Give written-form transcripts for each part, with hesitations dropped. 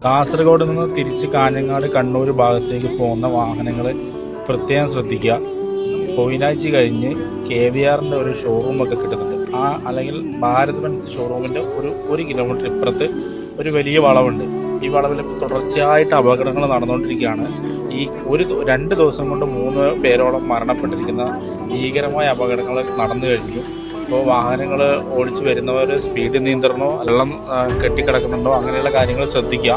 കാസർഗോഡ് നിന്ന് തിരിച്ച് കാഞ്ഞങ്ങാട് കണ്ണൂർ ഭാഗത്തേക്ക് പോകുന്ന വാഹനങ്ങൾ പ്രത്യേകം ശ്രദ്ധിക്കുക. പൊയിനാഴ്ച കഴിഞ്ഞ് KVRന്റെ ഒരു ഷോറൂമൊക്കെ കിട്ടുന്നുണ്ട്. അല്ലെങ്കിൽ ഭാരത് ബെൻസ് ഷോറൂമിൻ്റെ ഒരു കിലോമീറ്റർ ഇപ്പുറത്ത് ഒരു വലിയ വളവുണ്ട്. ഈ വളവിൽ തുടർച്ചയായിട്ട് അപകടങ്ങൾ നടന്നുകൊണ്ടിരിക്കുകയാണ്. ഈ 2 ദിവസം കൊണ്ട് 3 പേരോളം മരണപ്പെട്ടിരിക്കുന്ന ഭീകരമായ അപകടങ്ങൾ നടന്നു കഴിഞ്ഞു. അപ്പോൾ വാഹനങ്ങൾ ഓടിച്ചു വരുന്നവർ സ്പീഡ് നിയന്ത്രണമോ വെള്ളം കെട്ടിക്കിടക്കുന്നുണ്ടോ അങ്ങനെയുള്ള കാര്യങ്ങൾ ശ്രദ്ധിക്കുക.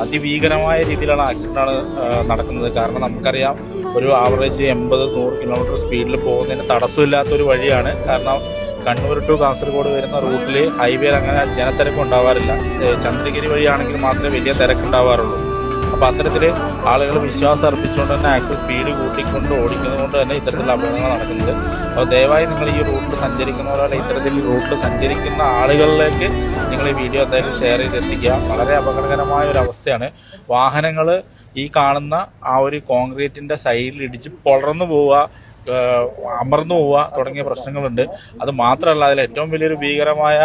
അതിഭീകരമായ രീതിയിലാണ് ആക്സിഡൻ്റാണ് നടക്കുന്നത്. കാരണം നമുക്കറിയാം, ഒരു ആവറേജ് 80-100 കിലോമീറ്റർ സ്പീഡിൽ പോകുന്നതിന് തടസ്സമില്ലാത്തൊരു വഴിയാണ്. കാരണം കണ്ണൂർ ടു കാസർഗോഡ് വരുന്ന റൂട്ടിൽ ഹൈവേയിൽ അങ്ങനെ ജനത്തിരക്ക് ഉണ്ടാവാറില്ല. ചന്ദ്രഗിരി വഴിയാണെങ്കിൽ മാത്രമേ വലിയ തിരക്കുണ്ടാവാറുള്ളൂ. അപ്പോൾ അത്തരത്തിൽ ആളുകൾ വിശ്വാസം അർപ്പിച്ചുകൊണ്ട് തന്നെ ആക്സിഡന്റ് സ്പീഡ് കൂട്ടിക്കൊണ്ട് ഓടിക്കുന്നത് കൊണ്ട് തന്നെ ഇത്തരത്തിലുള്ള അപകടങ്ങൾ നടക്കുന്നത്. അപ്പോൾ ദയവായി നിങ്ങൾ ഈ റൂട്ടിൽ സഞ്ചരിക്കുന്നവരോ അല്ലെങ്കിൽ ഇത്തരത്തിൽ റൂട്ടിൽ സഞ്ചരിക്കുന്ന ആളുകളിലേക്ക് നിങ്ങൾ ഈ വീഡിയോ എന്തായാലും ഷെയർ ചെയ്തെത്തിക്കുക. വളരെ അപകടകരമായ ഒരു അവസ്ഥയാണ്. വാഹനങ്ങൾ ഈ കാണുന്ന ആ ഒരു കോൺക്രീറ്റിൻ്റെ സൈഡിൽ ഇടിച്ച് പൊളർന്നു പോവുക, അമർന്നു പോവുക തുടങ്ങിയ പ്രശ്നങ്ങളുണ്ട്. അത് മാത്രമല്ല, അതിൽ ഏറ്റവും വലിയൊരു ഭീകരമായ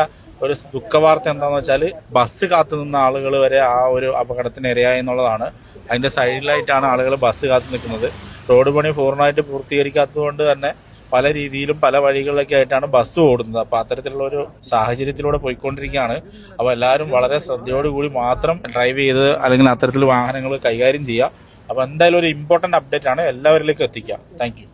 ഒരു ദുഃഖവാർത്ത എന്താണെന്ന് വെച്ചാൽ ബസ് കാത്തു നിന്ന ആളുകൾ വരെ ആ ഒരു അപകടത്തിന് ഇരയായി എന്നുള്ളതാണ്. അതിൻ്റെ സൈഡിലായിട്ടാണ് ആളുകൾ ബസ് കാത്തു നിൽക്കുന്നത്. റോഡ് പണി പൂർണ്ണമായിട്ട് പൂർത്തീകരിക്കാത്തതുകൊണ്ട് തന്നെ പല രീതിയിലും പല വഴികളിലൊക്കെ ആയിട്ടാണ് ബസ് ഓടുന്നത്. അപ്പോൾ അത്തരത്തിലുള്ള ഒരു സാഹചര്യത്തിലൂടെ പോയിക്കൊണ്ടിരിക്കുകയാണ്. അപ്പോൾ എല്ലാവരും വളരെ ശ്രദ്ധയോടുകൂടി മാത്രം ഡ്രൈവ് ചെയ്ത് അല്ലെങ്കിൽ അത്തരത്തിൽ വാഹനങ്ങൾ കൈകാര്യം ചെയ്യുക. അപ്പോൾ എന്തായാലും ഒരു ഇമ്പോർട്ടൻ്റ് അപ്ഡേറ്റ് ആണ്, എല്ലാവരിലേക്കും എത്തിക്കുക. Thank you.